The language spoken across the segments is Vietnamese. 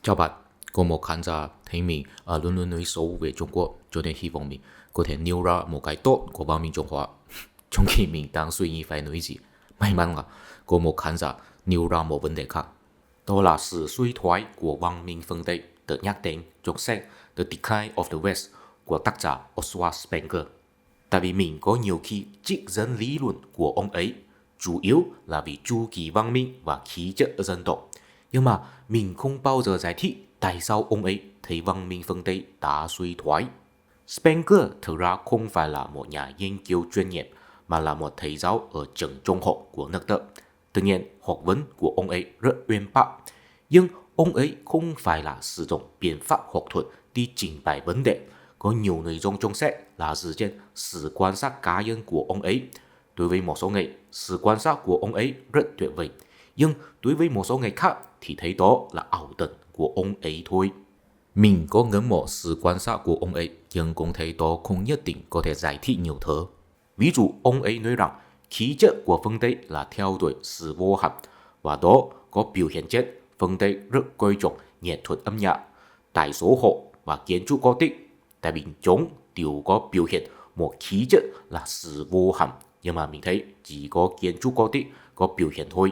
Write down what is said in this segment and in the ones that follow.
Chào bạn, có một khán giả thấy mình luôn luôn nói xấu về Trung Quốc, cho nên hy vọng mình có thể nêu ra một cái tốt của văn minh Trung Hoa. Trong khi mình đang suy nghĩ phải nói gì, may mắn là có một khán giả nêu ra một vấn đề khác. Đó là sự suy thoái của văn minh phương Tây được nhắc đến trong sách The Decline of the West của tác giả Oswald Spengler. Tại vì mình có nhiều khi trích dẫn lý luận của ông ấy, chủ yếu là vì chu kỳ văn minh và khí chất dân tộc. Nhưng mà mình không bao giờ giải thích tại sao ông ấy thấy văn minh phương Tây đã suy thoái. Spengler thực ra không phải là một nhà nghiên cứu chuyên nghiệp, mà là một thầy giáo ở trường trung học của nước Đức. Tuy nhiên, học vấn của ông ấy rất uyên bác. Nhưng ông ấy không phải là sử dụng biện pháp học thuật đi trình bày vấn đề. Có nhiều nội dung trong sách là dựa trên sự quan sát cá nhân của ông ấy. Đối với một số người, sự quan sát của ông ấy rất tuyệt vời. Nhưng đối với một số người khác thì thấy đó là ảo tưởng của ông ấy thôi. Mình có ngưỡng mộ sự quan sát của ông ấy, nhưng cũng thấy đó không nhất định có thể giải thích nhiều thứ. Ví dụ, ông ấy nói rằng khí chất của phương Tây là theo đuổi sự vô hạn, và đó có biểu hiện trên phương Tây rất coi trọng nghệ thuật âm nhạc, tài số hộ và kiến trúc Gothic. Tại vì chúng đều có biểu hiện một khí chất là sự vô hạn, nhưng mà mình thấy chỉ có kiến trúc Gothic có biểu hiện thôi.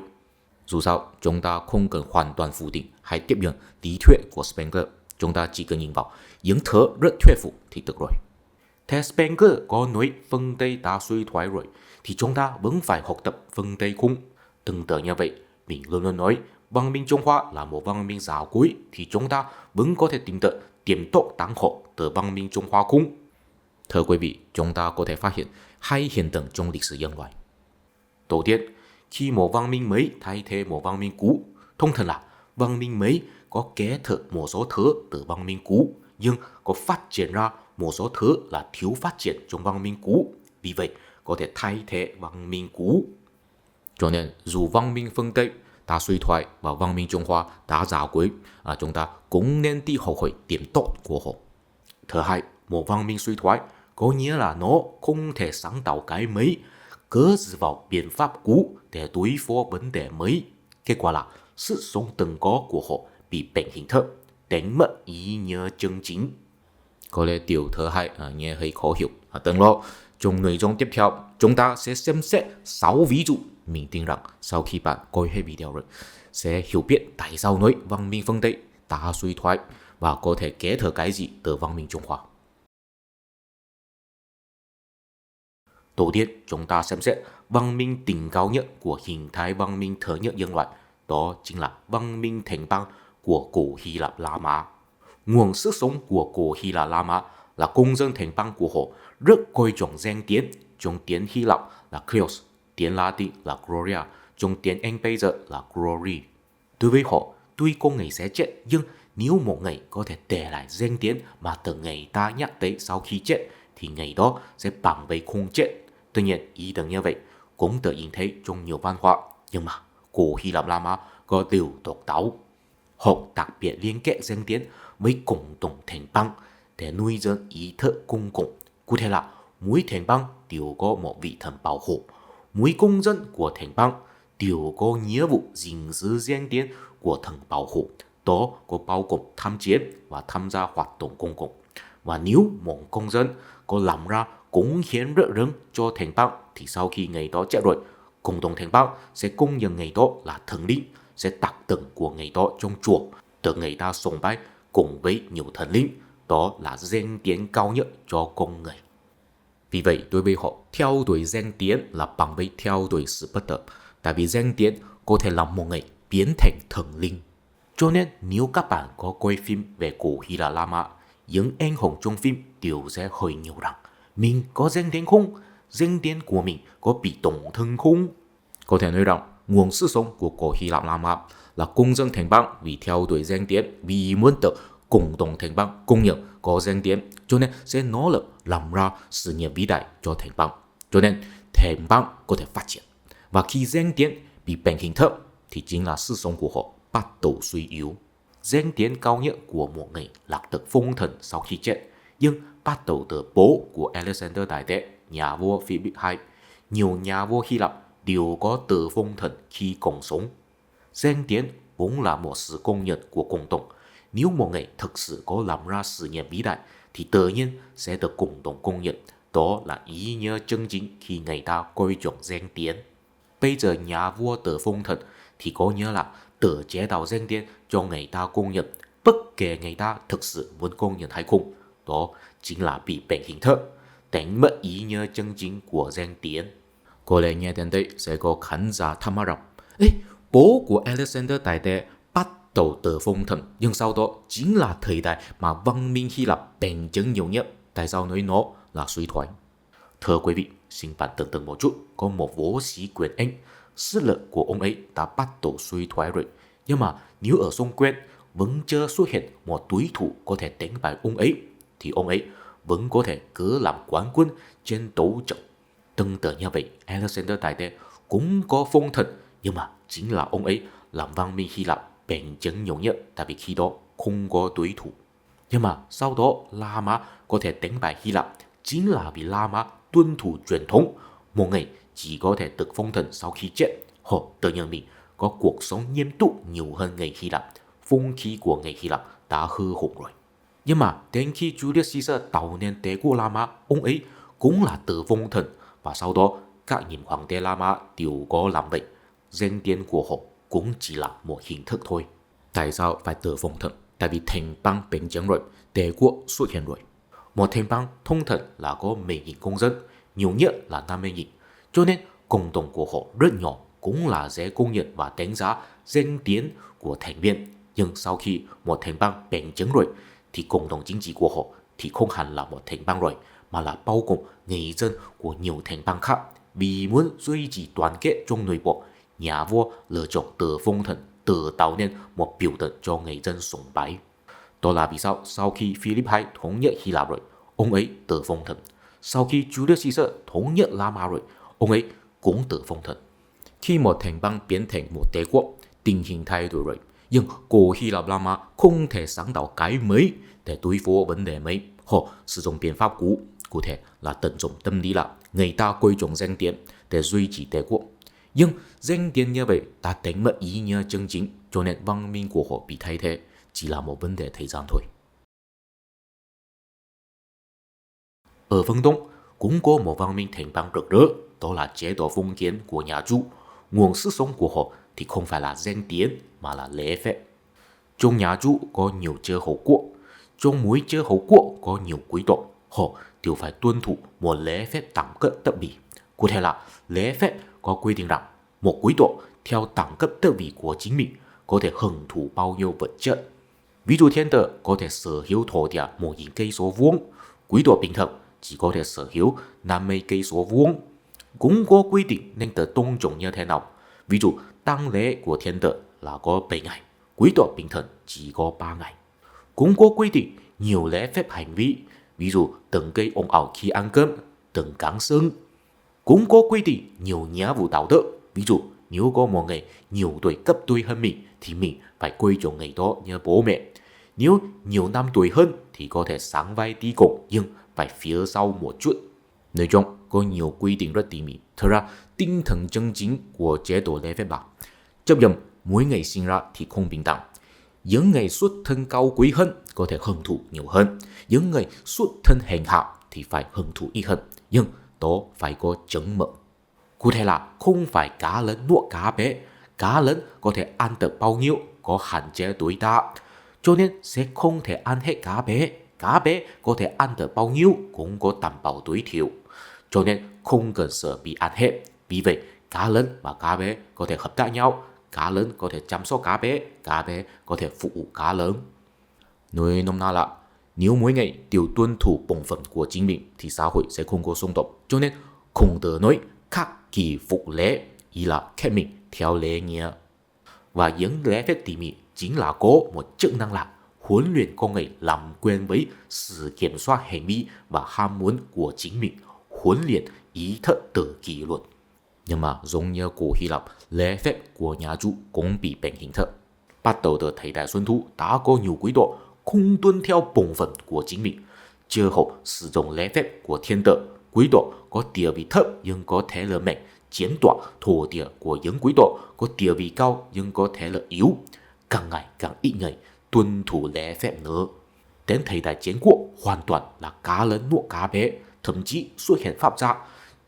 Dù sao, chúng ta không cần hoàn toàn phủ định hay tiếp nhận lý thuyết của Spengler. Chúng ta chỉ cần nhìn vào những thứ rất thuyết phục thì được rồi. Theo Spengler có nói phương Tây đã suy thoái rồi, thì chúng ta vẫn phải học tập phương Tây khung. Tương tự như vậy, mình luôn luôn nói văn minh Trung Hoa là một văn minh giàu cuối, thì chúng ta vẫn có thể tìm được tiềm tốc đáng học từ văn minh Trung Hoa khung. Thưa quý vị, chúng ta có thể phát hiện hai hiện tượng trong lịch sử nhân loại. Đầu tiên, khi một văn minh mới thay thế một văn minh cũ, thông thường là văn minh mới có kế thừa một số thứ từ văn minh cũ, nhưng có phát triển ra một số thứ là thiếu phát triển trong văn minh cũ, vì vậy có thể thay thế văn minh cũ. Cho nên dù văn minh phương Tây đã suy thoái và văn minh Trung Hoa đã già cuối, chúng ta cũng nên đi học hỏi điểm tốt của họ. Thứ hai, một văn minh suy thoái có nghĩa là nó không thể sáng tạo cái mới, cứ dựa vào biện pháp cũ để đối phó vấn đề mới. Kết quả là sự sống từng có của họ bị bệnh hình thức, đánh mất ý nghĩa chân chính. Có lẽ điều thứ hai nghe hơi khó hiểu. Đừng lo, trong nội dung tiếp theo chúng ta sẽ xem xét 6 ví dụ. Mình tin rằng sau khi bạn coi hết video rồi sẽ hiểu biết tại sao nói văn minh phương Tây đã suy thoái và có thể kế thừa cái gì từ văn minh Trung Hoa. Đầu tiên, chúng ta xem xét văn minh đỉnh cao nhất của hình thái văn minh thứ nhất nhân loại, đó chính là văn minh thành bang của cổ Hy Lạp La Mã. Nguồn sức sống của cổ Hy Lạp La Mã là công dân thành bang của họ rất coi trọng danh tiếng, trong tiếng Hy Lạp là Kleos, tiếng Latin là Gloria, trong tiếng Anh bây giờ là Glory. Đối với họ, tuy con người sẽ chết, nhưng nếu một người có thể để lại danh tiếng mà từng người ta nhắc tới sau khi chết, thì người đó sẽ bằng với không chết. Tuy nhiên, ý tưởng như vậy cũng được nhìn thấy trong nhiều văn hóa, nhưng mà cổ Hy Lạp La Mã có điều độc đáo. Họ đặc biệt liên kết danh tiếng với cộng đồng thành bang để nuôi dưỡng ý thức công cộng. Cụ thể là mỗi thành bang đều có một vị thần bảo hộ, mỗi công dân của thành bang đều có nghĩa vụ gìn giữ danh tiếng của thần bảo hộ. Đó có bao gồm tham chiến và tham gia hoạt động công cộng. Và nếu một công dân có làm ra cống hiến rất lớn cho thành bang, thì sau khi người đó chết rồi, cộng đồng thành bang sẽ công nhận người đó là thần linh, sẽ đặt tượng của người đó trong chùa, được người ta sùng bái cùng với nhiều thần linh. Đó là danh tiếng cao nhất cho con người. Vì vậy, đối với họ, theo đuổi danh tiếng là bằng với theo đuổi sự bất tử, tại vì danh tiếng có thể làm một người biến thành thần linh. Cho nên nếu các bạn có coi phim về cổ Hy Lạp La Mã, những anh hùng trong phim đều sẽ hỏi nhiều rằng mình có danh tiếng không? Danh tiếng của mình có bị tổn thương không? Có thể nói rằng nguồn sức sống của cổ Hy Lạp La Mã là công dân thành bang vì theo đuổi danh tiếng, vì muốn được cộng đồng thành bang công nhận có danh tiếng, cho nên sẽ nỗ lực làm ra sự nghiệp vĩ đại cho thành bang. Cho nên thành bang có thể phát triển. Và khi danh tiếng bị bệnh hình thức thì chính là sức sống của họ bắt đầu suy yếu. Danh tiếng cao nhất của một người là được phong thần sau khi chết, nhưng bắt đầu từ bố của Alexander Đại Đế, nhà vua Philip II. Nhiều nhà vua Hy Lạp đều có từ phong thần khi còn sống. Danh tiếng vốn là một sự công nhận của cộng đồng. nếu một ngày thực sự có làm ra sự nghiệp vĩ đại thì tự nhiên sẽ được cộng đồng công nhận. Đó là ý nghĩa chân chính khi người ta coi trọng danh tiếng. Bây giờ nhà vua tự phong thần thì có nghĩa là tự chế tạo danh tiếng cho người ta công nhận, bất kể người ta thực sự muốn công nhận hay không. Đó chính là bị bệnh hình thức, đánh mất ý nghĩa chân chính của danh tiếng. Có lẽ nghe đến đây sẽ có khán giả thắc mắc rằng, bố của Alexander Đại Đế bắt đầu tự phong thần, nhưng sau đó chính là thời đại mà văn minh Hy Lạp bền vững nhiều nhất. Tại sao nói nó là suy thoái? Thưa quý vị, xin bạn tưởng tượng một chút, có một võ sĩ quyền Anh, sức lực của ông ấy đã bắt đầu suy thoái rồi. Nhưng mà nếu ở xung quanh vẫn chưa xuất hiện một đối thủ có thể đánh bại ông ấy, thì ông ấy vẫn có thể cứ làm quán quân trên đấu trường. Tương tự như vậy, Alexander Đại Đế cũng có phong thần, nhưng mà chính là ông ấy làm văn minh Hy Lạp bền vững nhiều nhất, tại vì khi đó không có đối thủ. Nhưng mà sau đó La Mã có thể đánh bại Hy Lạp chính là vì La Mã tuân thủ truyền thống, một ngày chỉ có thể được phong thần sau khi chết. Họ tự nhận mình có cuộc sống nghiêm túc nhiều hơn người Hy Lạp, phong khí của người Hy Lạp đã hư hỏng rồi. Nhưng mà đến khi Julius Caesar tạo nên đế quốc La Mã, ông ấy cũng là tự phong thần, và sau đó các nhiệm hoàng đế La Mã đều có làm vậy. Danh tiếng của họ cũng chỉ là một hình thức thôi. Tại sao phải tự phong thần? Tại vì thành bang bền vững rồi, đế quốc xuất hiện rồi. Một thành bang thông thường là có 10.000 công dân, nhiều nhất là 50.000. Cho nên cộng đồng của họ rất nhỏ, cũng là dễ công nhận và đánh giá danh tiếng của thành viên. Nhưng sau khi một thành bang bền vững rồi thì cộng đồng chính trị của họ thì không hẳn là một thành bang rồi, mà là bao gồm người dân của nhiều thành bang khác. Vì muốn duy trì đoàn kết trong nội bộ, nhà vua lựa chọn tự phong thần, tự tạo nên một biểu tượng cho người dân sùng bái. Đó là vì sao sau khi Philip II thống nhất Hy Lạp rồi, ông ấy tự phong thần. Sau khi Julius Caesar thống nhất La Mã rồi, ông ấy cũng tự phong thần. Khi một thành bang biến thành một đế quốc, tình hình thay đổi rồi. Nhưng cổ Hy Lạp La Mã không thể sáng tạo cái mới để đối phó vấn đề mới. Họ sử dụng biện pháp cũ, cụ thể là tận dụng tâm lý là người ta coi trọng danh tiếng để duy trì đế quốc. Nhưng danh tiếng như vậy đã đánh mất ý nghĩa chân chính, cho nên văn minh của họ bị thay thế chỉ là một vấn đề thời gian thôi. Ở phương Đông cũng có một văn minh thành bang rực rỡ, đó là chế độ封kiến của nhà Chu. Nguồn sức sống của họ thì không phải là danh tiếng mà là lễ phép. Trong nhà Chu có nhiều chư hầu quốc, trong mỗi chư hầu quốc có nhiều quý tộc, họ đều phải tuân thủ một lễ phép đẳng cấp tước vị. Cụ thể là lễ phép có quy định rằng một quý tộc theo đẳng cấp tước vị của chính mình có thể hưởng thụ bao nhiêu vật chất. Ví dụ thiên tử có thể sở hữu thổ địa 1.000 cây số vuông, quý tộc bình thường chỉ có thể sở hữu 50 cây số vuông. Cũng có quy định nên được tôn trọng như thế nào. Ví dụ tang lễ của thiên tử là có 7 ngày, quý tộc bình thường chỉ có 3 ngày. Cũng có quy định nhiều lễ phép hành vi, ví dụ đừng gây ồn ào khi ăn cơm, đừng cắn xương. Cũng có quy định nhiều nghĩa vụ đạo đức, ví dụ nếu có một người nhiều tuổi cấp đôi hơn mình thì mình phải coi trọng người đó như bố mẹ. Nếu nhiều năm tuổi hơn thì có thể sáng vai đi cùng nhưng phải phía sau một chút. Nói chung có nhiều quy định rất tỉ mỉ. Thật ra tinh thần chân chính của chế độ lễ phép là chấp nhận mỗi người sinh ra thì không bình đẳng. Những người xuất thân cao quý hơn có thể hưởng thụ nhiều hơn, những người xuất thân hèn hạ thì phải hưởng thụ ít hơn, nhưng đó phải có chừng mực. Cụ thể là không phải cá lớn nuốt cá lớn có thể ăn được bao nhiêu có hạn chế tối đa, cho nên sẽ không thể ăn hết cá bé có thể ăn được bao nhiêu cũng có đảm bảo tối thiểu, cho nên không cần sợ bị ăn hết. Vì vậy cá lớn và cá bé có thể hợp tác nhau, cá lớn có thể chăm sóc cá bé có thể phục vụ cá lớn. Nói nôm na là nếu mỗi ngày đều tuân thủ bổn phận của chính mình thì xã hội sẽ không có xung đột. Cho nên không được nói khắc kỷ phục lễ, ý là khép mình theo lễ nghĩa. Và những lễ phép tỉ mỉ chính là có một chức năng là huấn luyện con người làm quen với sự kiểm soát hành vi và ham muốn của chính mình, huấn luyện ý thức tự kỷ luật. Nhưng mà giống như cổ Hy Lạp, lễ phép của nhà Chu cũng bị bệnh hình thức. Bắt đầu từ thời đại Xuân Thu đã có nhiều quý tộc không tuân theo bổn phận của chính mình. Chư hầu sử dụng lễ phép của thiên tử, quý tộc có địa vị thấp nhưng có thể là mạnh, chiếm đoạt thổ địa của những quý tộc có địa vị cao nhưng có thể là yếu. Càng ngày càng ít người tuân thủ lễ phép nữa. Đến thời đại chiến quốc hoàn toàn là cá lớn nuốt cá bé, thậm chí xuất hiện pháp gia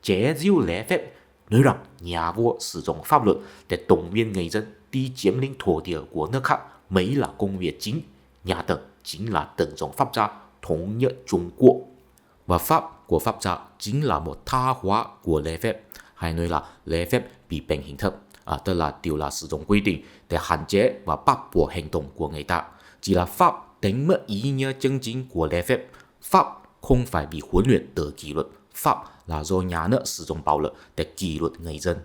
chế giễu lễ phép, nói rằng nhà vua sử dụng pháp luật để động viên người dân đi chiếm lĩnh thổ địa của nước khác mới là công việc chính. Nhà Tần chính là tận dụng pháp gia thống nhất Trung Quốc. Và pháp của pháp gia chính là một tha hóa của lễ phép, hay nói là lễ phép bị biến hình thức, tức là đều là sử dụng quy định để hạn chế và bắt buộc hành động của người ta. Chỉ là pháp đánh mất ý nghĩa chân chính của lễ phép. Pháp không phải bị huấn luyện từ kỷ luật, pháp là do nhà nước sử dụng bạo lực để kỷ luật người dân.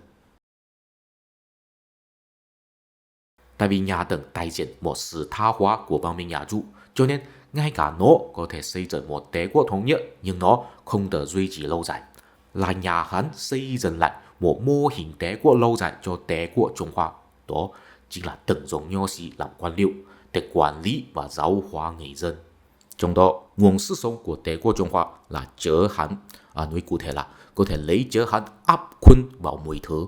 Tại vì nhà Tần đại diện một sự tha hóa của văn minh nhà Chu, cho nên ngay cả nó có thể xây dựng một đế quốc thống nhất nhưng nó không thể duy trì lâu dài. Là nhà Hán xây dựng lại một mô hình đế quốc lâu dài cho đế quốc Trung Hoa, đó chính là tận dụng nho sĩ làm quan liêu để quản lý và giáo hóa người dân. Trong đó, nguồn sức sống của đế quốc Trung Hoa là chớ Hán, nói cụ thể là có thể lấy chớ Hán áp quân vào mọi thứ.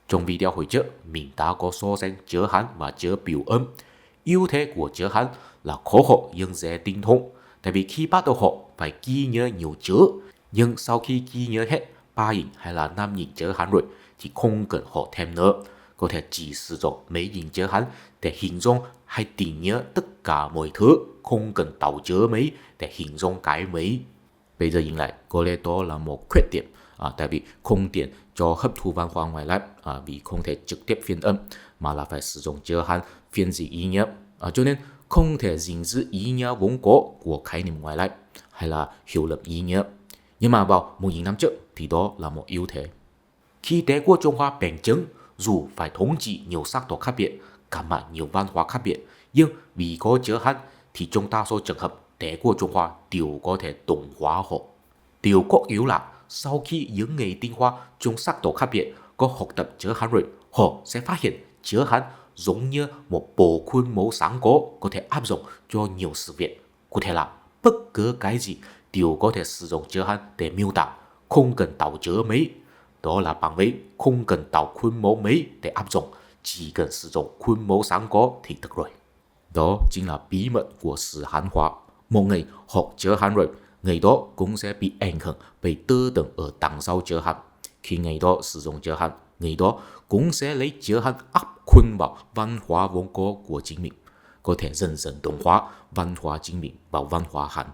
Trong video hồi trước, mình đã có so sánh chớ Hán và chớ biểu âm. Ưu thế của chớ Hán là khó học nhưng dễ tinh thông, tại vì khi bắt đầu học phải ghi nhớ nhiều chớ, nhưng sau khi ghi nhớ hết 3 hình hay là 5 hình chớ Hán rồi thì không cần học thêm nữa, có thể chỉ sử dụng mấy hình chớ Hán để hình dung hay tìm nhớ tất cả mọi thứ, không cần tạo chớ mấy để hình dung cái mấy. Bây giờ nhìn lại, có lẽ đó là một khuyết điểm, tại vì không tiện cho hấp thu văn hóa ngoài lại, vì không thể trực tiếp phiên âm mà là phải sử dụng chớ Hán phiên dịch ý nghĩa, cho nên không thể gìn giữ ý nghĩa vốn có của khái niệm ngoài lại hay là hiểu lầm ý nghĩa. Nhưng mà vào 1.000 năm trước thì đó là một ưu thế. Khi đế quốc Trung Hoa bành trướng, dù phải thống trị nhiều sắc tộc khác biệt, cả mà nhiều văn hóa khác biệt, nhưng vì có chớ Hán thì trong đa số trường hợp đế quốc Trung Hoa đều có thể đồng hóa họ. Điều cốt yếu là sau khi những người tinh Hoa trong sắc tộc khác biệt có học tập chớ Hán rồi, họ sẽ phát hiện chớ Hán giống như một bộ khuôn mẫu sáng có thể áp dụng cho nhiều sự việc. Cụ thể là bất cứ cái gì đều có thể sử dụng chớ Hán để miêu tả, không cần tạo chớ mấy. Đó là bằng với không cần tạo khuôn mẫu mấy để áp dụng, chỉ cần sử dụng khuôn mẫu sáng có thì được rồi. Đó chính là bí mật của sự Hán hóa. Một người học chớ Hán rồi, người đó cũng sẽ bị ảnh hưởng bởi tư tưởng ở đằng sau chớ Hán. Khi người đó sử dụng chớ Hán, người đó cũng sẽ lấy chớ Hán áp khuôn vào văn hóa vốn có của chính mình, có thể dần dần đồng hóa văn hóa chính mình vào văn hóa Hán.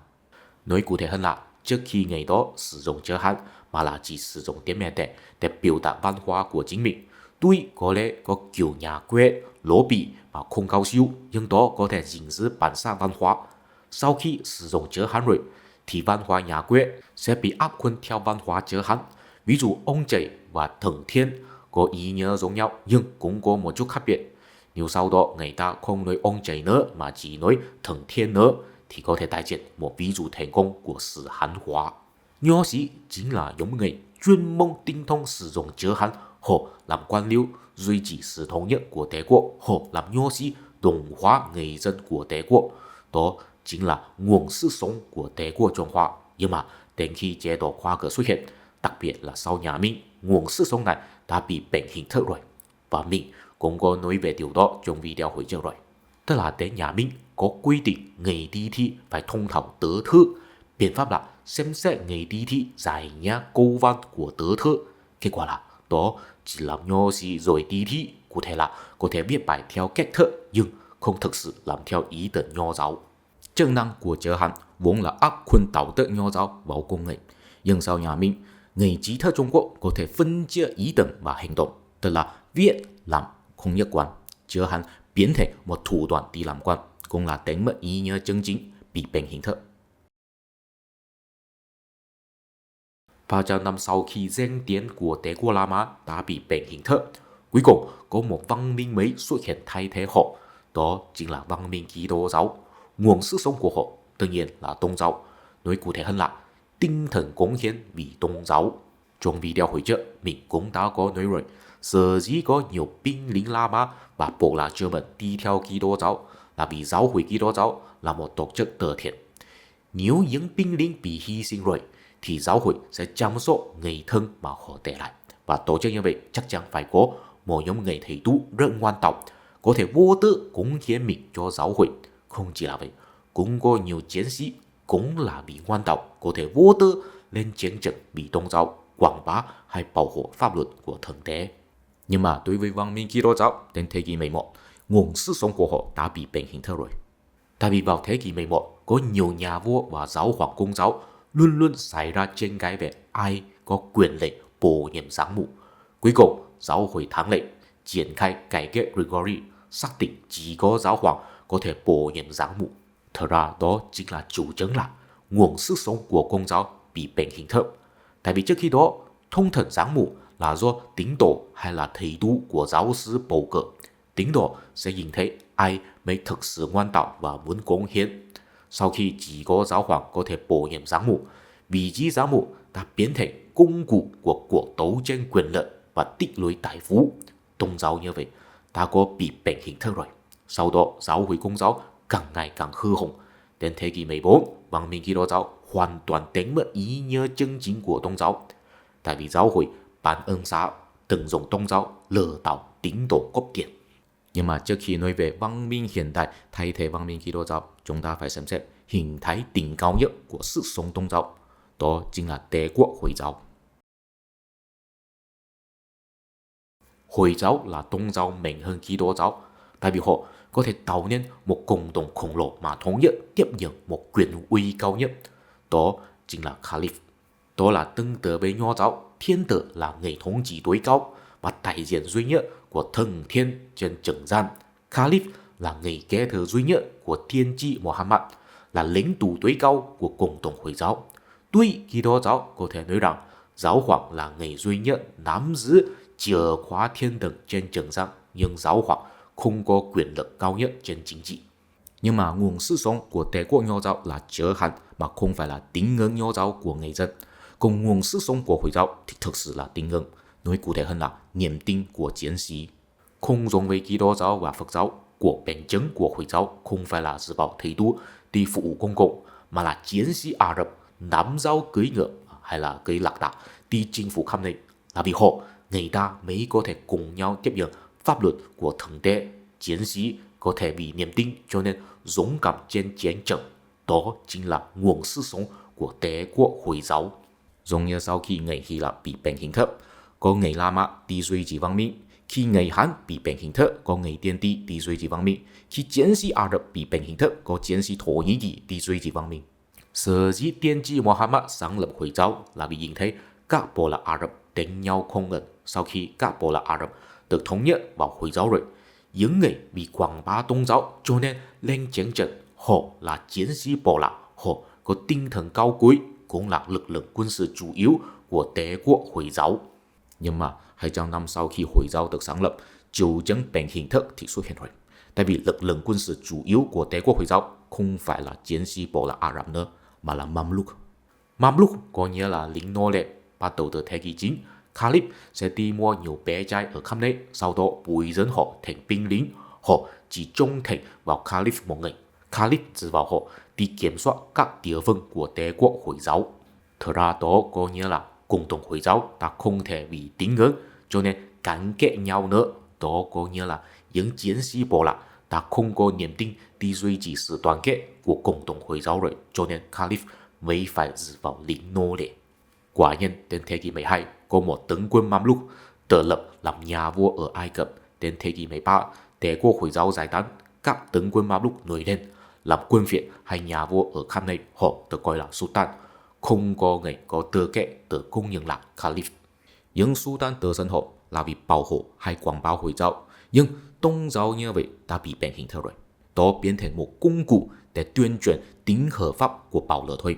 Nói cụ thể hơn là trước khi người đó sử dụng chớ Hán mà là chỉ sử dụng tiếng mẹ đẻ để biểu đạt văn hóa của chính mình. Tuy có lẽ có kiểu nhà quê, lố bỉ và không cao siêu, nhưng đó có thể gìn giữ bản sắc văn hóa. Sau khi sử dụng chớ Hán rồi, thì văn hóa nhà quê sẽ bị áp khuôn theo văn hóa chớ Hán. Ví dụ ông trời và thần thiên có ý nghĩa giống nhau nhưng cũng có một chút khác biệt. Nếu sau đó người ta không nói ông trời nữa mà chỉ nói thần thiên nữa, thì có thể đại diện một ví dụ thành công của sự Hán hóa. Nho sĩ chính là những người chuyên môn tinh thông sử dụng chớ Hán, họ làm quan liêu duy trì sự thống nhất của đế quốc, họ làm nho sĩ đồng hóa người dân của đế quốc. Đó chính là nguồn sức sống của đế quốc Trung Hoa. Nhưng mà đến khi chế độ khoa cử xuất hiện, đặc biệt là sau nhà Minh, nguồn sức sống này đã bị biến hình thức rồi. Và mình cũng có nói về điều đó trong video hồi trước rồi. Tức là đến nhà Minh có quy định người đi thi phải thông thạo tứ thư. Biện pháp là xem xét người đi thi giải nhã câu văn của tứ thư. Kết quả là đó chỉ làm nho sĩ rồi đi thi, cụ thể là có thể viết bài theo cách thức nhưng không thực sự làm theo ý tưởng nho giáo. Chức năng của chớ Hán vốn là áp khuôn đạo đức nho giáo vào công nghệ, nhưng sau nhà Minh, người trí thức Trung Quốc có thể phân chia ý tưởng và hành động, tức là viết làm không nhất quán. Chớ Hán biến thành một thủ đoạn đi làm quan, cũng là đánh mất ý nghĩa chân chính, bị biến hình thức. Và trong năm sau khi danh tiếng của đế quốc La Mã đã bị biến hình thức, cuối cùng có một văn minh mới xuất hiện thay thế họ, đó chính là văn minh Kitô giáo. Nguồn sức sống của họ tự nhiên là tôn giáo, nói cụ thể hơn là tinh thần cống hiến vì tôn giáo. Trong video hồi trước mình cũng đã có nói rồi, sở dĩ có nhiều binh lính La Mã và bộ lạc German đi theo Kitô giáo là vì giáo hội Kitô giáo là một tổ chức từ thiện. Nếu những binh lính bị hy sinh rồi thì giáo hội sẽ chăm sóc người thân mà họ để lại, và tổ chức như vậy chắc chắn phải có một nhóm người thầy tu rất ngoan tộc, có thể vô tư cống hiến mình cho giáo hội. Không chỉ là vậy, cũng có nhiều chiến sĩ cũng là bị ngoan đạo có thể vô tư lên chiến trận bị tôn giáo quảng bá hay bảo hộ pháp luật của thần tế. Nhưng mà đối với văn minh Kitô giáo đến thế kỷ 11, nguồn sức sống của họ đã bị biến hình rồi. Tại vì vào thế kỷ 11, có nhiều nhà vua và giáo hoàng công giáo luôn luôn xảy ra tranh cãi về ai có quyền lệ bổ nhiệm giáng mục. Cuối cùng, giáo hội thắng lệ, triển khai cải cách Gregory, xác định chỉ có giáo hoàng có thể bổ nhiệm giáng mục. Thật ra đó chính là chủ trương là nguồn sức sống của công giáo bị biến hình thấp. Tại vì trước khi đó, thông thần giáng mục là do tín đồ hay là thầy tu của giáo sư bầu cử. Tín đồ sẽ nhìn thấy ai mới thực sự ngoan đạo và muốn cống hiến. Sau khi chỉ có giáo hoàng có thể bổ nhiệm giám mục, vị trí giám mục đã biến thành công cụ của cuộc đấu tranh quyền lợi và tích lũy tài phú. Tôn giáo như vậy đã có bị biến hình thức rồi. Sau đó giáo hội công giáo càng ngày càng hư hỏng. Đến thế kỷ 14, văn minh Kitô giáo hoàn toàn đánh mất ý nghĩa chân chính của tôn giáo. Tại vì giáo hội bán ơn xá, từng dùng tôn giáo lừa đảo tín đồ góp tiền. Nhưng mà trước khi nói về văn minh hiện đại thay thế văn minh Kitô giáo, chúng ta phải xem xét hình thái đỉnh cao nhất của sức sống tôn giáo. Đó chính là Đế quốc Hồi giáo. Hồi giáo là tôn giáo mạnh hơn Kitô giáo, tại vì họ có thể tạo nên một cộng đồng khổng lồ mà thống nhất tiếp nhận một quyền uy cao nhất. Đó chính là Caliph. Đó là tương tự với Nho giáo, thiên tử là người thống trị tối cao và đại diện duy nhất của thần thiên trên trần gian. Caliph là người kế thừa duy nhất của tiên tri Muhammad, là lãnh tụ tối cao của cộng đồng Hồi giáo. Tuy Kitô giáo có thể nói rằng giáo hoàng là người duy nhất nắm giữ chìa khóa thiên đường trên trần gian, nhưng giáo hoàng không có quyền lực cao nhất trên chính trị. Nhưng mà nguồn sức sống của Đế quốc Nho giáo là giới hạn mà không phải là tín ngưỡng Nho giáo của người dân. Còn nguồn sức sống của Hồi giáo thì thực sự là tín ngưỡng, nói cụ thể hơn là niềm tin của chiến sĩ. Không giống với Kitô giáo và Phật giáo, cuộc bền chấn của Hồi giáo không phải là dựa vào thầy tu đi phục vụ công cộng, mà là chiến sĩ Ả Rập nắm dao cưỡi ngựa hay là cưỡi lạc đà đi chinh phục khắp nơi. Là vì họ, người ta mới có thể cùng nhau tiếp nhận pháp luật của thần tế. Chiến sĩ có thể bị niềm tin cho nên dũng cảm trên chiến trận. Đó chính là nguồn sức sống của Đế quốc Hồi giáo. Giống như sau khi người Hy Lạp bị biến hình thức, có người La Mã đi duy trì văn minh. Khi người Hán bị biến hình thức, có người Tiên Ti đi duy trì văn minh. Khi chiến sĩ Ả Rập bị biến hình thức, có chiến sĩ Thổ Nhĩ Kỳ đi duy trì văn minh. Sở dĩ tiên tri Muhammad sáng lập Hồi giáo là vì nhìn thấy các bộ lạc Ả Rập đánh nhau không ngừng. Sau khi các bộ lạc Ả Rập được thống nhất vào Hồi giáo rồi, những người bị quảng bá tôn giáo cho nên lên chiến trận. Họ là chiến sĩ bộ lạc, họ có tinh thần cao quý, cũng là lực lượng quân sự chủ yếu của Đế quốc Hồi giáo. Nhưng mà 200 năm sau khi Hồi giáo được sáng lập, chủ trương biến hình thức thì xuất hiện rồi. Tại vì lực lượng quân sự chủ yếu của Đế quốc Hồi giáo không phải là chiến sĩ bộ lạc Ả Rập nữa, mà là Mamluk. Mamluk có nghĩa là lính nô lệ. Bắt đầu từ thế kỷ 9, Caliph sẽ đi mua nhiều bé trai ở khắp nơi, sau đó bồi dưỡng họ thành binh lính. Họ chỉ trông thành vào Caliph một người. Caliph dựa vào họ đi kiểm soát các địa phương của Đế quốc Hồi giáo. Thật ra đó có nghĩa là cộng đồng Hồi giáo đã không thể bị tín ngưỡng cho nên gắn kết nhau nữa. Đó có nghĩa là những chiến sĩ bộ lạc đã không có niềm tin đi duy trì sự đoàn kết của cộng đồng Hồi giáo rồi, cho nên Caliph mới phải dựa vào lính nô lệ. Quả nhiên, đến thế kỷ 12, có một tướng quân Mamluk tự lập làm nhà vua ở Ai Cập. Đến thế kỷ 13, Đế quốc Hồi giáo giải tán, các tướng quân Mamluk nổi lên làm quân phiệt hay nhà vua ở khắp nơi. Họ được gọi là Sultan. Không có người có tư cách được công nhận là Caliph. Những Sultan tự xưng họ là vì bảo hộ hay quảng bá Hồi giáo, nhưng tôn giáo như vậy đã bị biến hình theo rồi. Đó biến thành một công cụ để tuyên truyền tính hợp pháp của bảo lỡ thôi,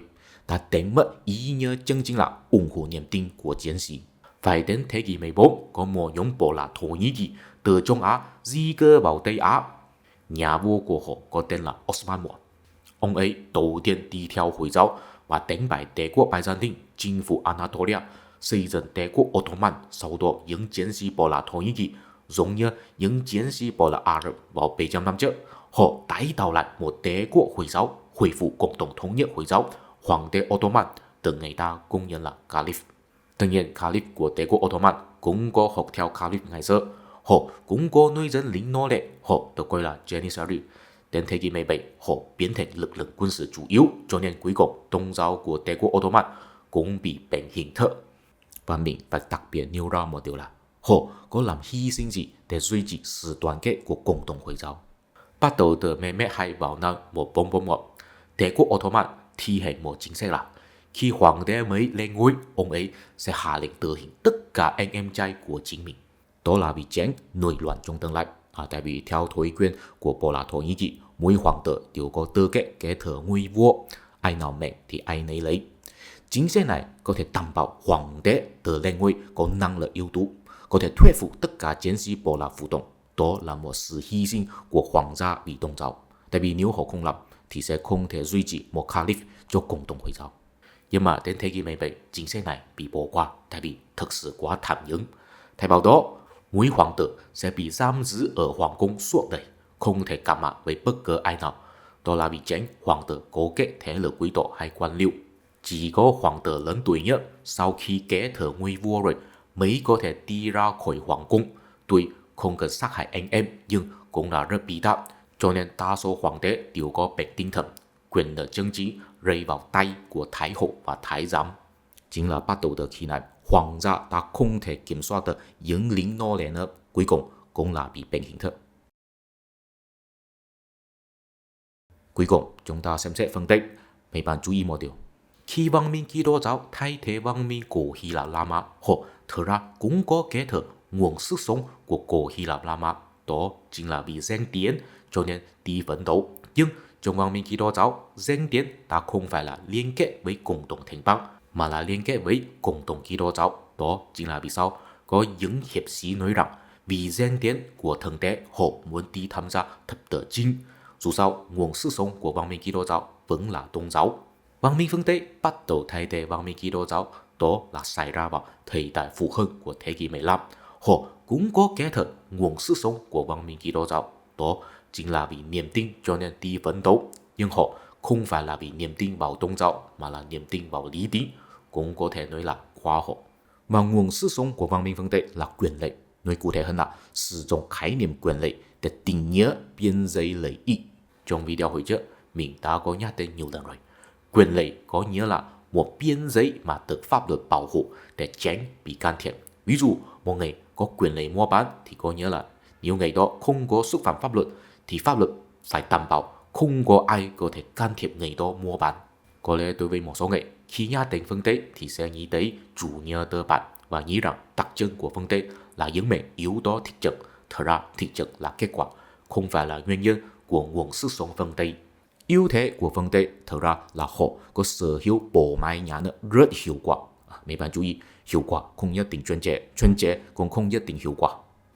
đã đánh mất ý nghĩa chân chính là ủng hộ niềm tin của chiến sĩ. Phải đến thế kỷ 14, có một nhóm bộ lạc Thổ Nhĩ Kỳ từ Trung Á di cư vào Tây Á. Nhà vua của họ có tên là Osman I. Ông ấy đầu tiên đi theo Hồi giáo và đánh bại Đế quốc Byzantine, chinh phục Anatolia, xây dựng Đế quốc Ottoman. Sau đó những chiến sĩ bộ lạc Thổ Nhĩ Kỳ giống như những chiến sĩ bộ lạc Ả Rập vào 700 năm trước, họ tái tạo lại một Đế quốc Hồi giáo,恢复cộng đồng thống nhất Hồi giáo. Hoàng đế Ottoman được người ta công nhận là Caliph. Tất nhiên Caliph của Đế quốc Ottoman cũng có học theo Caliph ngày xưa. Họ cũng có nuôi dẫn lính nô lệ, họ được gọi là Janissary. Đến thế kỷ 17, họ biến thành lực lượng quân sự chủ yếu, cho nên cuối cùng tôn giáo của Đế quốc Ottoman cũng bị biến hình thức. Và mình phải đặc biệt nêu ra một điều là họ có làm hy sinh gì để duy trì sự đoàn kết của cộng đồng Hồi giáo. Bắt đầu từ Mehmed II vào năm 1441, Đế quốc Ottoman thi hành một chính sách là khi hoàng đế mới lên ngôi, ông ấy sẽ hạ lệnh tử hình tất cả anh em trai của chính mình. Đó là vì tránh nổi loạn trong tương lai. Tại vì theo thói quen của Bộ Lạc Thổ Nhĩ Kỳ, mỗi hoàng tử đều có tư cách kế thừa ngôi vua, ai nào mệnh thì ai nấy lấy. Chính sách này có thể đảm bảo hoàng đế từ lên ngôi có năng lực ưu tú, có thể thuyết phục tất cả chiến sĩ Bộ Lạc phục tùng. Đó là một sự hy sinh của hoàng gia vì tôn giáo. Tại vì nếu họ không làm thì sẽ không thể duy trì một caliph cho cộng đồng Hồi giáo. Nhưng mà đến thế kỷ 17, chính sách này bị bỏ qua tại vì thực sự quá tham nhũng. Thay vào đó, mỗi hoàng tử sẽ bị giam giữ ở hoàng cung suốt đời, không thể gặp mặt với bất cứ ai nào. Đó là vì tránh hoàng tử cố kết thế lực quý tộc hay quan liêu. Chỉ có hoàng tử lớn tuổi nhất sau khi kế thừa ngôi vua rồi mới có thể đi ra khỏi hoàng cung. Tuy không cần sát hại anh em nhưng cũng là rất bi đát, cho nên đa số hoàng đế đều có bệnh tinh thần. Quyền lực chính trị rơi vào tay của thái hậu và thái giám. Chính là bắt đầu từ khi này, hoàng gia đã không thể kiểm soát được những lính nô lệ nữa, cuối cùng cũng là bị biến hình thức. Cuối cùng, chúng ta xem xét phân tích. Mấy bạn chú ý một điều. Khi văn minh Kitô giáo thay thế văn minh cổ Hy Lạp La Mã, họ thực ra cũng có kế thừa nguồn sức sống của cổ Hy Lạp La Mã. Đó chính là vì danh tiếng cho nên đi phấn đấu. Nhưng trong văn minh Kitô giáo, danh tiếng đã không phải là liên kết với cộng đồng thành bang, mà là liên kết với cộng đồng Kitô giáo. Đó chính là vì sao có những hiệp sĩ nói rằng vì danh tiếng của thần tế họ muốn đi tham gia thập tự chinh. Dù sao, nguồn sức sống của văn minh Kitô giáo vẫn là tôn giáo. Văn minh phương Tây bắt đầu thay thế văn minh Kitô giáo, đó là xảy ra vào thời đại Phục hưng của thế kỷ 15. Họ cũng có kế thừa nguồn sức sống của văn minh Kitô giáo, đó chính là vì niềm tin cho nên đi phấn đấu. Nhưng họ không phải là vì niềm tin vào tôn giáo mà là niềm tin vào lý tính, cũng có thể nói là khoa học. Mà nguồn sức sống của văn minh phương Tây là quyền lợi. Nói cụ thể hơn là sử dụng khái niệm quyền lợi để định nghĩa biên giới lợi ích. Trong video hồi trước, mình đã có nhắc đến nhiều lần rồi. Quyền lợi có nghĩa là một biên giới mà được pháp luật bảo hộ để tránh bị can thiệp. Ví dụ, một người có quyền lợi mua bán thì có nghĩa là nếu người đó không có xúc phạm pháp luật thì pháp luật phải đảm bảo không có ai có thể can thiệp người đó mua bán. Có lẽ đối với một số người, khi nhắc đến phương Tây thì sẽ nghĩ tới chủ nghĩa tư bản và nghĩ rằng đặc trưng của phương Tây là những mệnh yếu tố thực chất. Thật ra thực chất là kết quả, không phải là nguyên nhân của nguồn sức sống phương Tây. Ưu thế của phương Tây thật ra là họ có sở hữu bộ máy nhà nước rất hiệu quả. Mấy bạn chú ý, hiệu quả không nhất định chuẩn chế cũng không nhất định hiệu quả.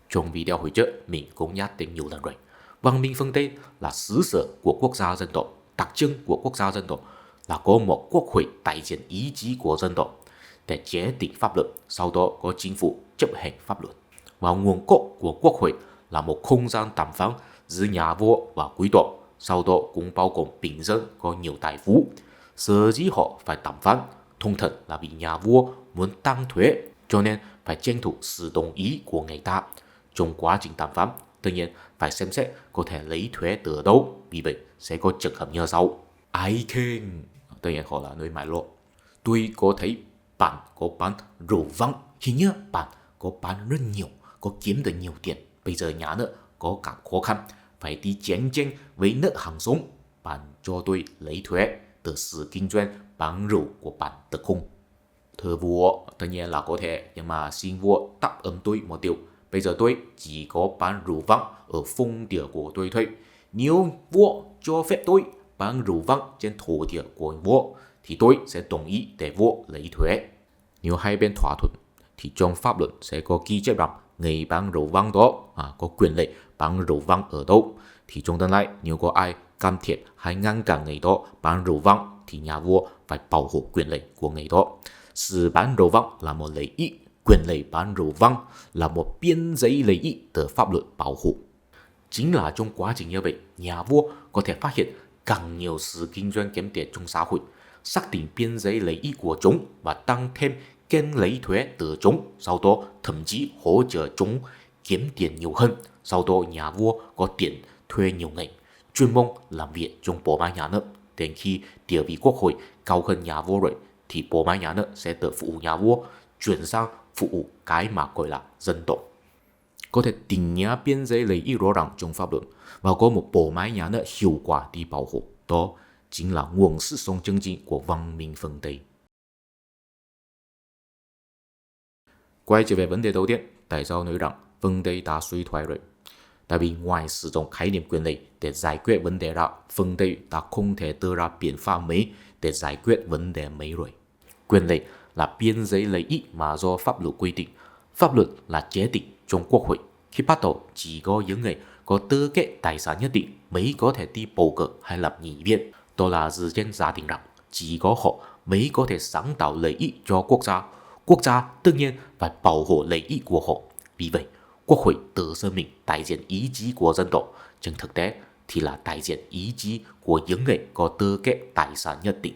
Trong video hồi trước, mình cũng nhắc đến nhiều lần rồi. Văn minh phương Tây là xứ sở của quốc gia dân tộc. Đặc trưng của quốc gia dân tộc là có một quốc hội đại diện ý chí của dân tộc để chế định pháp luật, sau đó có chính phủ chấp hành pháp luật. Và nguồn cốt của quốc hội là một không gian đàm phán giữa nhà vua và quý tộc, sau đó cũng bao gồm bình dân có nhiều tài phú. Sở dĩ họ phải đàm phán thông thường là vì nhà vua muốn tăng thuế, cho nên phải tranh thủ sự đồng ý của người ta. Trong quá trình đàm phán, tất nhiên phải xem xét có thể lấy thuế từ đâu, vì vậy sẽ có trường hợp như sau. Ái kênh, tất nhiên họ là nơi mại lộ. Tôi có thấy bạn có bán rượu vang, hình như bạn có bán rất nhiều, có kiếm được nhiều tiền. Bây giờ nhà nước có gặp khó khăn, phải đi chiến tranh với nước hàng xóm. Bạn cho tôi lấy thuế từ sự kinh doanh bán rượu của bạn được không? Thưa vua, tất nhiên là có thể, nhưng mà xin vua đáp ứng tôi một điều. Bây giờ tôi chỉ có bán rượu vang ở phong địa của tôi thôi. Nếu vua cho phép tôi bán rượu vang trên thổ địa của vua thì tôi sẽ đồng ý để vua lấy thuế. Nếu hai bên thỏa thuận thì trong pháp luật sẽ có ghi chép rằng người bán rượu vang đó có quyền lợi bán rượu vang ở đâu. Thì trong tương lai nếu có ai can thiệp hay ngăn cản người đó bán rượu vang thì nhà vua phải bảo hộ quyền lợi của người đó. Sự bán rượu vang là một lợi ích, quyền lợi bán rượu vang là một biên giới lợi ích được pháp luật bảo hộ. Chính là trong quá trình như vậy, nhà vua có thể phát hiện càng nhiều sự kinh doanh kiếm tiền trong xã hội, xác định biên giới lợi ích của chúng và tăng thêm kênh lấy thuế từ chúng, sau đó thậm chí hỗ trợ chúng kiếm tiền nhiều hơn. Sau đó nhà vua có tiền thuê nhiều người, chuyên môn làm việc trong bộ máy nhà nước. Đến khi địa vị quốc hội cao hơn nhà vua rồi thì bộ máy nhà nước sẽ từ phục vụ nhà vua chuyển sang phục vụ cái mà gọi là dân tộc. Có thể định nghĩa biên giới lợi ích rõ ràng trong pháp luật và có một bộ máy nhà nước hiệu quả đi bảo hộ. Đó chính là nguồn sức sống chân chính của văn minh phương Tây. Quay trở về vấn đề đầu tiên, tại sao nói rằng phương Tây đã suy thoái rồi? Tại vì ngoài sử dụng khái niệm quyền lợi để giải quyết vấn đề ra, phương Tây đã không thể đưa ra biện pháp mới để giải quyết vấn đề mới rồi. Quyền lợi là biên giới lợi ích mà do pháp luật quy định. Pháp luật là chế định trong quốc hội. Khi bắt đầu, chỉ có những người có tư cách tài sản nhất định mới có thể đi bầu cử hay làm nghị viện. Đó là dựa trên giả định rằng chỉ có họ mới có thể sáng tạo lợi ích cho quốc gia. Quốc gia tất nhiên phải bảo hộ lợi ích của họ. Vì vậy, quốc hội tự xưng mình đại diện ý chí của dân tộc, trên thực tế thì là đại diện ý chí của những người có tư cách tài sản nhất định.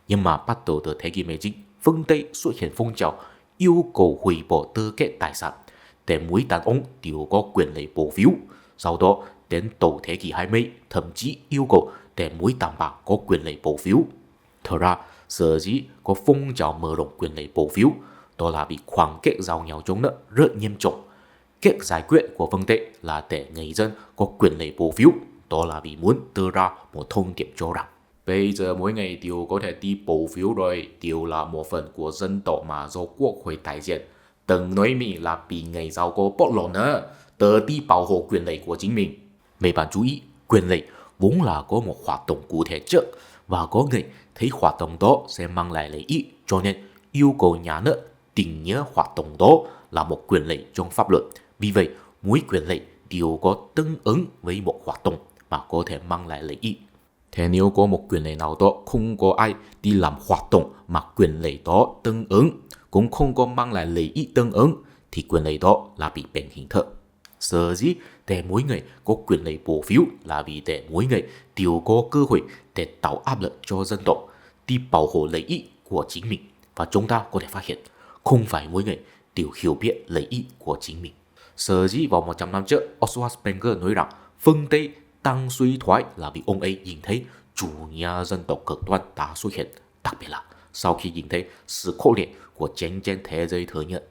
Nhưng mà bắt đầu từ thế kỷ 19, phương Tây xuất hiện phong trào yêu cầu hủy bỏ tư cách tài sản để mỗi đàn ông đều có quyền lợi bầu phiếu. Sau đó đến đầu thế kỷ 20, thậm chí yêu cầu để mỗi đàn bà có quyền lợi bầu phiếu. Thật ra, sở dĩ có phong trào mở rộng quyền lợi bầu phiếu đó là vì khoảng cách giàu nghèo trong nước rất nghiêm trọng. Cách giải quyết của phương Tây là để người dân có quyền lợi bầu phiếu. Đó là vì muốn đưa ra một thông điệp cho rằng bây giờ mỗi người đều có thể đi bầu phiếu rồi, đều là một phần của dân tộc mà do quốc hội đại diện. Đừng nói mình là bị người giàu có bóc lột nữa, tự đi bảo hộ quyền lợi của chính mình. Mấy bạn chú ý, quyền lợi vốn là có một hoạt động cụ thể trước, và có người thấy hoạt động đó sẽ mang lại lợi ích, cho nên yêu cầu nhà nước định nghĩa hoạt động đó là một quyền lợi trong pháp luật. Vì vậy, mỗi quyền lợi đều có tương ứng với một hoạt động mà có thể mang lại lợi ích. Thế nếu có một quyền lợi nào đó không có ai đi làm hoạt động mà quyền lợi đó tương ứng, cũng không có mang lại lợi ích tương ứng, thì quyền lợi đó là bị biến hình thức. Sở dĩ để mỗi người có quyền lợi bầu phiếu là vì để mỗi người đều có cơ hội để tạo áp lực cho dân tộc, đi bảo hộ lợi ích của chính mình. Và chúng ta có thể phát hiện, không phải mỗi người đều hiểu biết lợi ích của chính mình. Sở dĩ vào 100 năm trước, Oswald Spengler nói rằng phương Tây đang suy thoái là vì ông ấy nhìn thấy chủ nghĩa dân tộc cực đoan đã xuất hiện, đặc biệt là sau khi nhìn thấy sự khốc liệt của chiến tranh thế giới thứ nhất.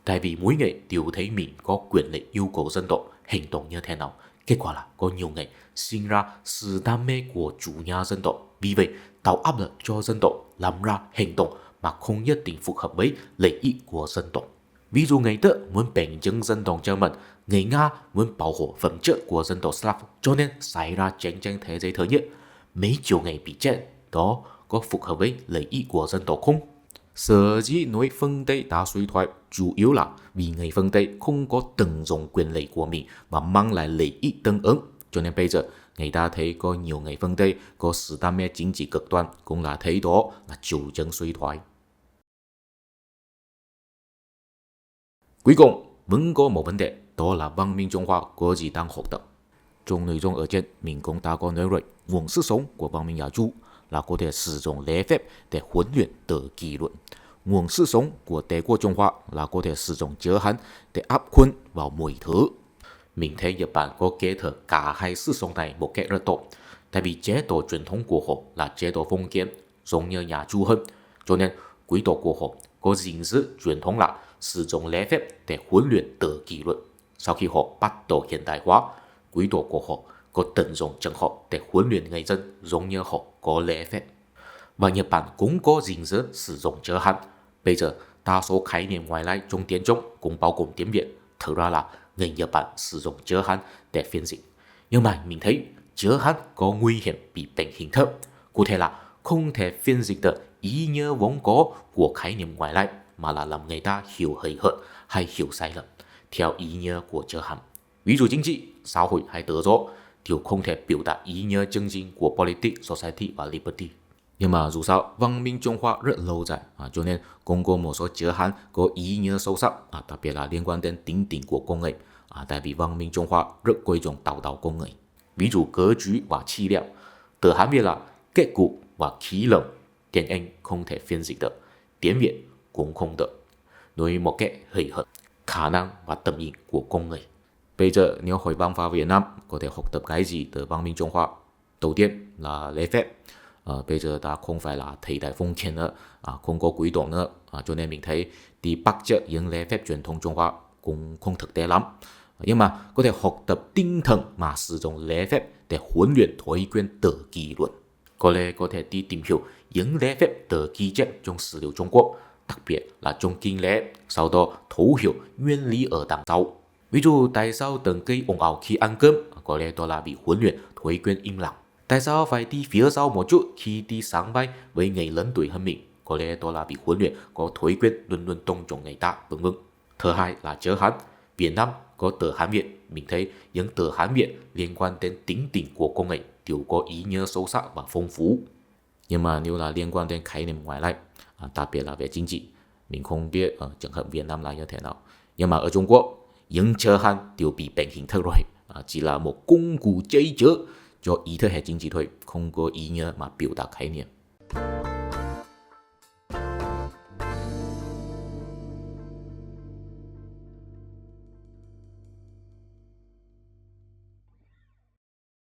Tại vì mỗi người đều thấy mình có quyền lợi yêu cầu dân tộc hành động như thế nào. Kết quả là có nhiều người sinh ra sự đam mê của chủ nghĩa dân tộc. Vì vậy, tạo áp lực cho dân tộc làm ra hành động mà không nhất định phù hợp với lợi ích của dân tộc. Ví dụ người Đức muốn bình chứng dân tộc German, người Nga muốn bảo hộ phẩm chất của dân tộc Slav, cho nên xảy ra chiến tranh thế giới thứ nhất. Mấy triệu người bị chết, đó có phù hợp với lợi ích của dân tộc không? Sở dĩ nói phương Tây đã suy thoái chủ yếu là vì người phương Tây không có tận dụng quyền lợi của mình và mang lại lợi ích tương ứng. Cho nên bây giờ người ta thấy có nhiều người phương Tây có sự đam mê chính trị cực đoan, cũng là thấy đó là chủ trương suy thoái. Cuối cùng, vẫn có một vấn đề, đó là văn minh Trung Hoa có gì đang hoạt động. Trong nội dung ở trên, mình cũng đã có nói rồi, nguồn sức sống của văn minh Á Châu là có thể sử dụng lễ phép để huấn luyện tự kỷ luật. Nguồn sức sống của Đế quốc Trung Hoa là có thể sử dụng giới hạn để áp khuôn vào mọi thứ. Mình thấy Nhật Bản có kết hợp cả hai sức sống này một cách rất tốt. Tại vì chế độ truyền thống của họ là chế độ phong kiến, giống như nhà Chu hơn. Cho nên quý tộc của họ có gìn giữ truyền thống là sử dụng lễ phép để huấn luyện tự kỷ luật. Sau khi họ bắt đầu hiện đại hóa, quý tộc của họ có tận dụng trường học để huấn luyện người dân giống như họ có lễ phép. Và Nhật Bản cũng có gìn giữ sử dụng giới hạn. Bây giờ, đa số khái niệm ngoại lai trong tiếng Trung cũng bao gồm tiếng Việt. Thực ra là người Nhật Bản sử dụng giới hạn để phiên dịch. Nhưng mà mình thấy giới hạn có nguy hiểm bị bệnh hình thức. Cụ thể là không thể phiên dịch được ý nghĩa vốn có của khái niệm ngoại lai, mà là làm người ta hiểu hời hợt hay hiểu sai lầm theo ý nghĩa của giới hạn. Ví dụ chính trị, xã hội hay tự do đều không thể biểu đạt ý nghĩa chân chính của politics, society và liberty. Nhưng mà dù sao, văn minh Trung Hoa rất lâu dài, cho nên cũng có một số giới hạn có ý nghĩa sâu sắc, đặc biệt là liên quan đến tính tình của con người. Tại vì văn minh Trung Hoa rất coi trọng đạo đạo con người. Ví dụ格局và气量, từ Hán Việt là kết cục và khí lượng. Tiếng Anh không thể phiên dịch được, tiếng Việt cũng không được. Nói một cách hời hợt, khả năng và tầm nhìn của con người. Bây giờ nếu hồi văn hóa Việt Nam có thể học tập cái gì từ văn minh Trung Hoa? đầu tiên là lễ phép. Bây giờ ta không phải là thời đại phong kiến nữa, không có quý tộc nữa, cho nên mình thấy đi bắt chước những lễ phép truyền thống Trung Hoa cũng không thực tế lắm. Nhưng mà có thể học tập tinh thần mà sử dụng lễ phép để huấn luyện thói quen tự kỷ luật. Có lẽ có thể đi tìm hiểu những lễ phép tự ghi chép trong sử liệu Trung Quốc, đặc biệt là trong kinh lễ, sau đó thấu hiểu nguyên lý ở đằng sau. Ví dụ tại sao từng gây ồn ào khi ăn cơm, có lẽ đó là bị huấn luyện thói quen im lặng. Tại sao phải đi phía sau một chút khi đi sáng vai với người lớn tuổi hơn mình, có lẽ đó là bị huấn luyện có thói quen luôn luôn tôn trọng người ta, vân vân. Thứ hai là chữ Hán. Việt Nam có từ Hán Việt, mình thấy những từ Hán Việt liên quan đến tính tình của con người đều có ý nghĩa sâu sắc và phong phú. Nhưng mà nếu là liên quan đến khái niệm ngoại lai, đặc biệt là về chính trị, mình không biết ở trường hợp Việt Nam là như thế nào. Nhưng mà ở Trung Quốc, những chữ Hán đều bị bệnh hình thức rồi, chỉ là một công cụ chơi chữ cho ý thức hệ chính trị thôi, không có ý nghĩa mà biểu đạt khái niệm.